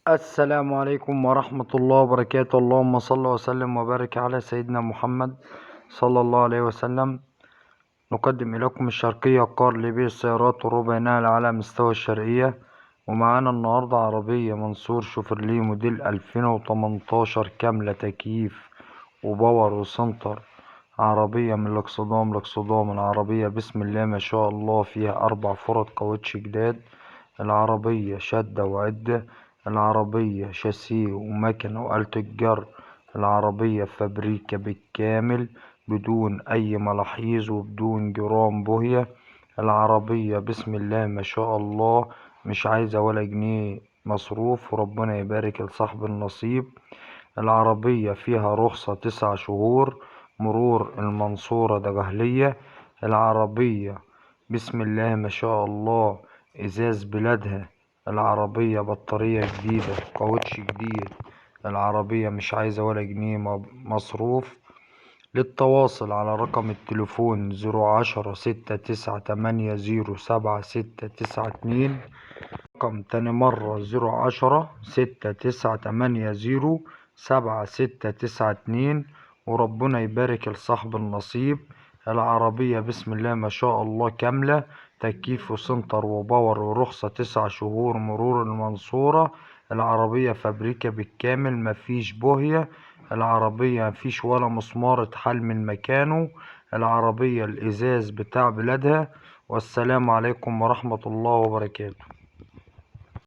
السلام عليكم ورحمة الله وبركاته. اللهم صل وسلم وبارك على سيدنا محمد صلى الله عليه وسلم. نقدم إليكم الشرقية كار لبيع السيارات والربع نقل على مستوى الشرقية. ومعانا النهاردة عربية منصور شوفرليه موديل 2018 كاملة تكييف وباور وسنتر. عربية من الاكسدام العربية بسم الله ما شاء الله، فيها 4 فرد كاوتش جداد. العربية شدة وعدة، العربية شاسيه ومكنة وآلة الجر. العربية فابريكا بالكامل بدون أي ملاحظ وبدون جرام بوهية. العربية بسم الله ما شاء الله، مش عايزة ولا جنيه مصروف، وربنا يبارك لصاحب النصيب. العربية فيها رخصة 9 شهور، مرور المنصورة دجهلية. العربية بسم الله ما شاء الله ازاز بلادها. العربية بطارية جديدة، كاوتش جديد. العربية مش عايزة ولا جنيه مصروف. للتواصل على رقم التليفون 010 6 9 8 0 7 6 9 2. رقم تاني مرة 010 6 9 8 0 7 6 9 2. وربنا يبارك لصاحب النصيب. العربية بسم الله ما شاء الله كاملة تكييف وسنتر وباور ورخصة 9 شهور، مرور المنصورة. العربية فابريكا بالكامل، مفيش بوهية. العربية مفيش ولا مسمار اتحل من مكانه. العربية الإزاز بتاع بلادها. والسلام عليكم ورحمة الله وبركاته.